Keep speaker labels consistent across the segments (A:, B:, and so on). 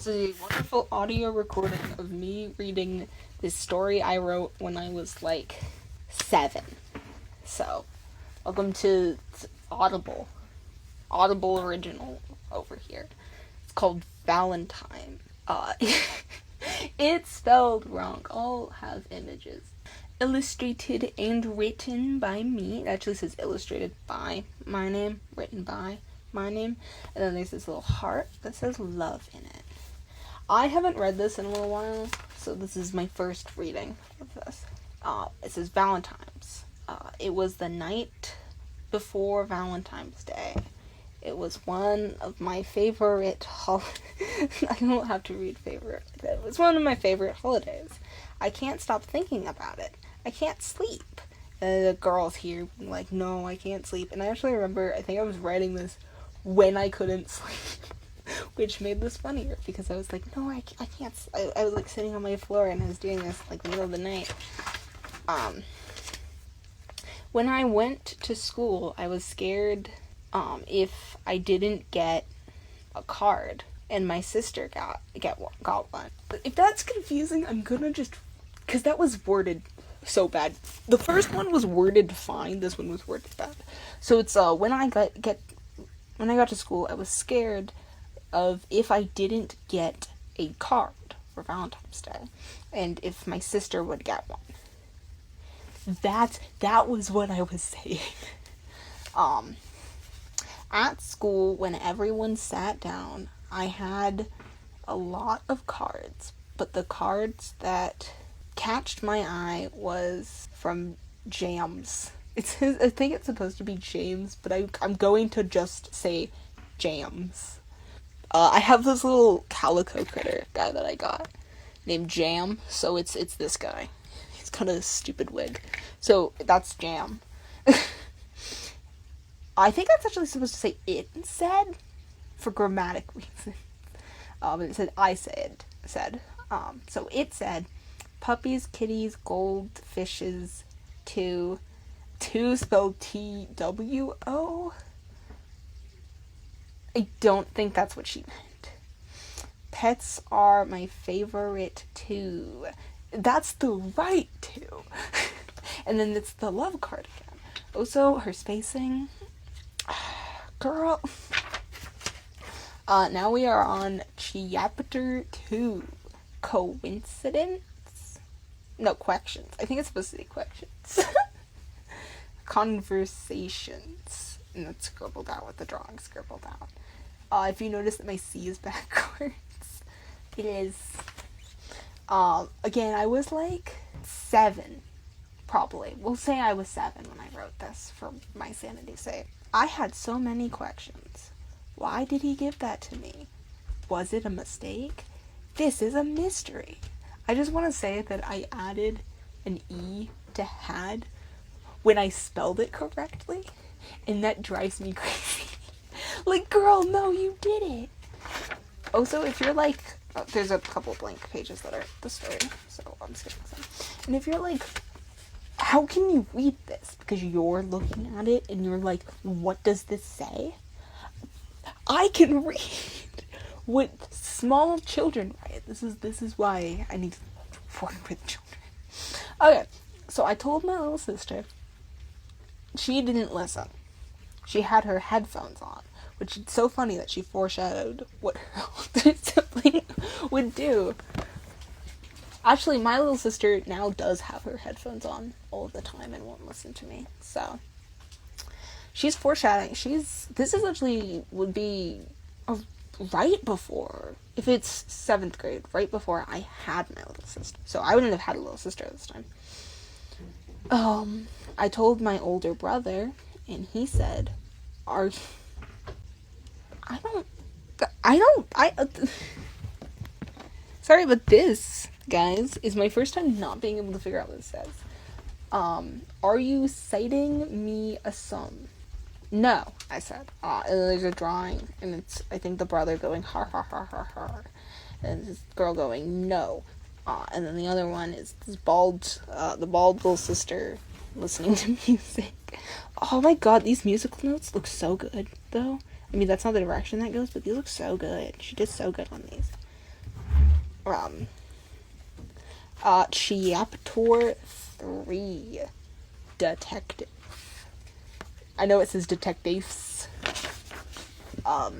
A: It's a wonderful audio recording of me reading this story I wrote when I was like 7. So, welcome to Audible. Audible original over here. It's called Valentine. It's spelled wrong. I'll have images. Illustrated and written by me. It actually says illustrated by my name, written by my name. And then there's this little heart that says love in it. I haven't read this in a little while, so this is my first reading of this. It says Valentine's. It was the night before Valentine's Day. It was one of my favorite I don't have to read favorite. It was one of my favorite holidays. I can't stop thinking about it. I can't sleep. The girls here being like, no, I can't sleep. And I actually remember, I think I was writing this when I couldn't sleep, which made this funnier because I was like, no, I can't. I was like sitting on my floor and I was doing this like the middle of the night. When I went to school, I was scared if I didn't get a card and my sister got one. But if that's confusing, I'm gonna just, because that was worded so bad. The first one was worded fine. This one was worded bad. So it's when I got to school, I was scared of if I didn't get a card for Valentine's Day, and if my sister would get one. That was what I was saying. At school, when everyone sat down, I had a lot of cards, but the cards that catched my eye was from Jams. I think it's supposed to be James, but I'm going to just say Jams. I have this little calico critter guy that I got named Jam, so it's this guy. He's got a stupid wig. So that's Jam. I think that's actually supposed to say it said for grammatic reasons. It said I said. So it said puppies, kitties, goldfishes, two spelled TWO. I don't think that's what she meant. Pets are my favorite too. That's the right two. And then it's the love card again. Also, her spacing. Girl. Now we are on chapter 2. Coincidence? No, questions. I think it's supposed to be questions. Conversations. And that's scribbled out with the drawing scribbled out. If you notice that my C is backwards, it is. Again, I was like 7, probably. We'll say I was 7 when I wrote this for my sanity's sake. I had so many questions. Why did he give that to me? Was it a mistake? This is a mystery. I just want to say that I added an E to had when I spelled it correctly, and that drives me crazy. Like, girl, no, you did it. Also, if you're like, there's a couple blank pages that are the story, so I'm skipping some. And if you're like, how can you read this? Because you're looking at it and you're like, what does this say? I can read what small children write. This is why I need to work with children. Okay, so I told my little sister. She didn't listen. She had her headphones on, which is so funny that she foreshadowed what her older sibling would do. Actually, my little sister now does have her headphones on all the time and won't listen to me. So, she's foreshadowing. This is actually would be right before, if it's 7th grade, right before I had my little sister. So, I wouldn't have had a little sister this time. I told my older brother, and he said, sorry, but this, guys, is my first time not being able to figure out what it says. Are you citing me a sum? No, I said. And then there's a drawing, and it's, I think, the brother going, har, har, har, har, har. And this girl going, no. And then the other one is this the bald little sister listening to music. Oh my god, these musical notes look so good, though. I mean, that's not the direction that goes, but these look so good. She did so good on these. Chapter 3, Detective. I know it says detectives. I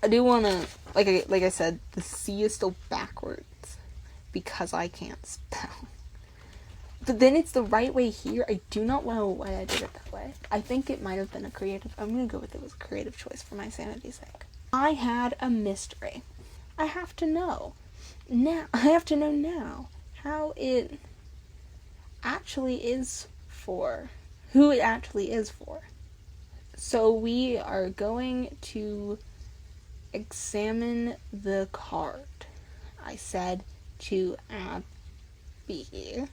A: do want to, like I said, the C is still backwards because I can't spell. But then it's the right way here. I do not know why I did it that way. I think it might have been a creative. I'm going to go with it was a creative choice for my sanity's sake. I had a mystery. I have to know now how it actually is for. Who it actually is for. So we are going to examine the card. I said to Abby,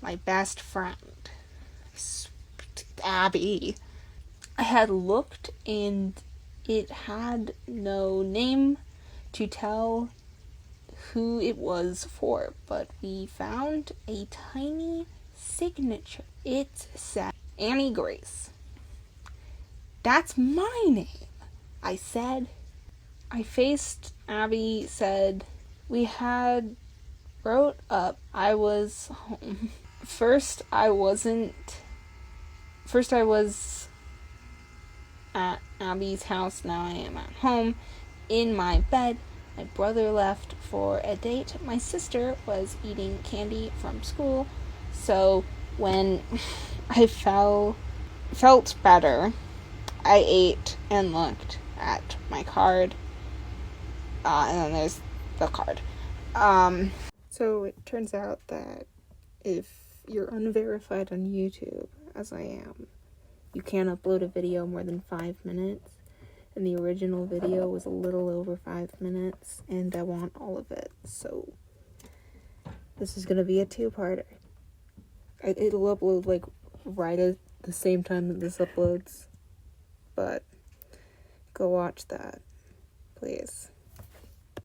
A: my best friend, Abby. I had looked and it had no name to tell who it was for, but we found a tiny signature. It said Annie Grace. That's my name, I said. I faced Abby, said, we had wrote up, I was home. First I was at Abby's house, now I am at home, in my bed. My brother left for a date. My sister was eating candy from school, so when I felt better, I ate and looked at my card, and then there's the card. So it turns out that if you're unverified on YouTube, as I am, you can't upload a video more than 5 minutes, and the original video was a little over 5 minutes, and I want all of it, so this is gonna be a 2-parter. It'll upload, right at the same time that this uploads, but go watch that, please.